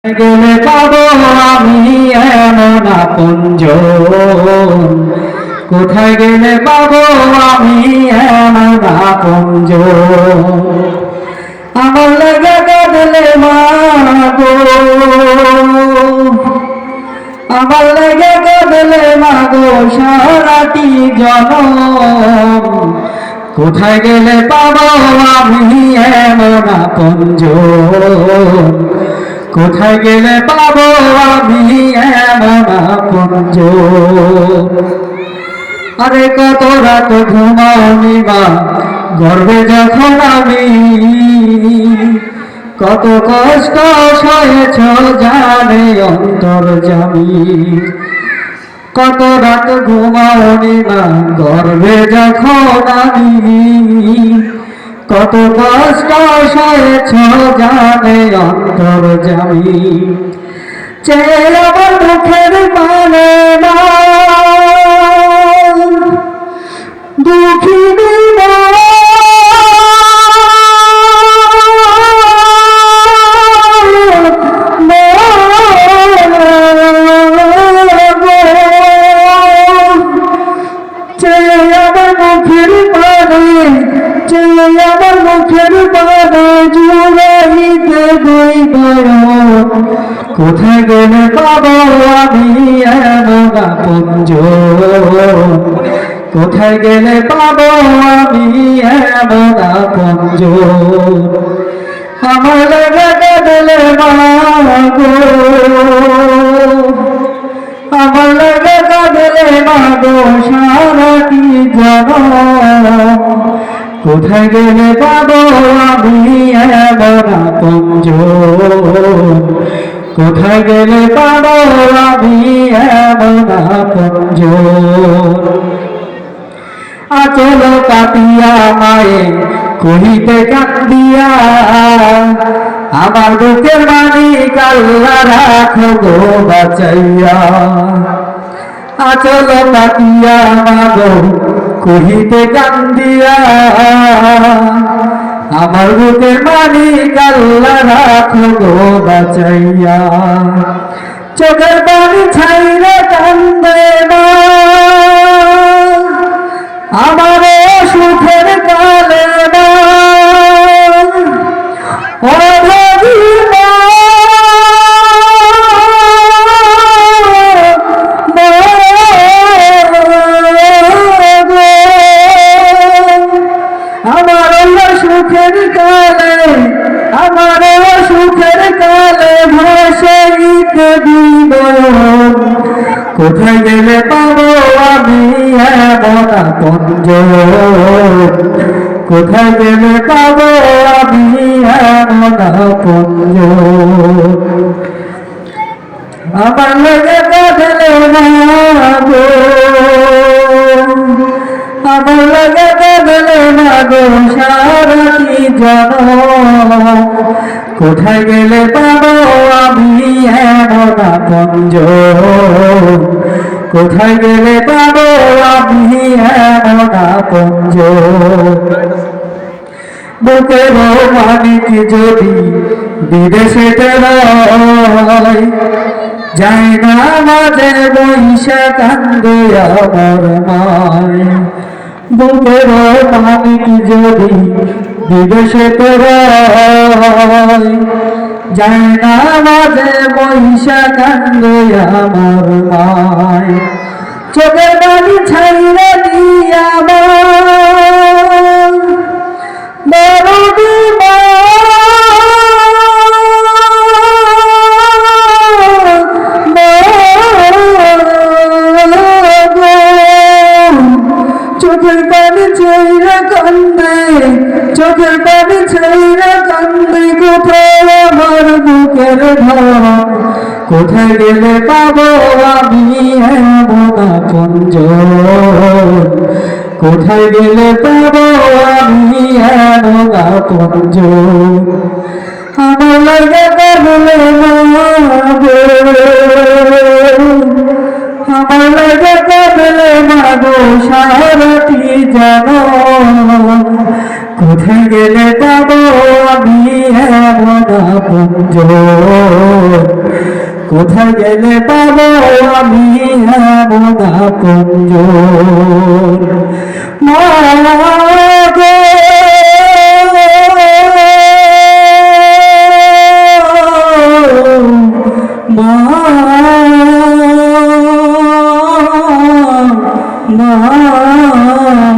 গেলে পাবো আমি এমন আপনজন, কোথায় গেলে পাবো আমি এমন আপনজন। আমার লেগে কাঁদলে মাগো, আমার লেগে কাঁদলে মাগো সারাটি জনম, কোথায় গেলে পাবো আমি এমন আপনজন, কোথায় গেলে পাবো আমি এমন আপনজন। আরে কত রাত ঘুমাওনি মা গর্বে যখন আমি, কত কষ্ট সয়েছ জানে অন্তর্যামী। কত রাত ঘুমাওনি মা গর্বে যখন আমি, কত কষ্ট সয়েছ জানে অন্তর্যামী। চেয়ে আমার মুখের মানে না দুঃখিনী মা, আমার মুখের বাধা জুড়াইতে দুই নয়ন, কোথায় গেলে পাবো আমি এমন আপনজন, কোথায় গেলে পাবো আমি এমন আপনজন। আমার লেগে কাঁদলে মাগো, আমার লেগে কাঁদলে মাগো সারাটি জনম, কোথায় গেলে পাবো আমি এমন আপনজন, কোথায় গেলে পাবো আমি এমন আপনজন। আচল কাটিয়া মায়ে কহিতে কান্দিয়া, আমার বুকের মানিক আল্লাহ রাখো গো বাঁচাইয়া। আচল কাটিয়া মাগো কহিতে কান্দিয়া, আমার বুকের মানিক আল্লাহ রাখো গো বাঁচাইয়া। চোখের পানি ছাইরে কান্দে না আমার সুখের কালে না, সুখের কালে, আমার সুখের কালে ভাসাইতে দিব, কোথায় গেলে পাবো আমি এমন আপনজন, কোথায় গেলে পাবো আমি এমন আপনজন। আমার লেগে কাঁদলে মাগো, আমার লেগে কাঁদলে মাগো সারাটি জনম, কোথায় গেলে পাবো আমি এমন আপনজন, কোথায় গেলে পাবো আমি এমন আপনজন। বুকের মানিক যদি বিদেশেতে রয়, যায় না মাঝে বৈশা কান্দে আমার মায়। বুকের মানিক যদি বিদেশেতে রয়, যায় না মাঝে বৈশা কান্দে আমার মায়। চোখের পানি ছাইরে দিয়া দরদি মা, চোখের পানি ছাইরে কান্দে, চোখের পানি ছাইরে কান্দে, কোথায় আমার বুকের ধন, কোথায় গেলে পাবো আমি এমন আপনজন, কোথায় গেলে পাবো আমি এমন আপনজন। আমার লেগে কাঁদলে মাগো, আমার লেগে কাঁদলে মাগো সারাটি জনম, কোথায় গেলে পাবো আমি এমন আপনজন কোথায় গেলে পাবো আমি এমন আপনজন মা গো মা মা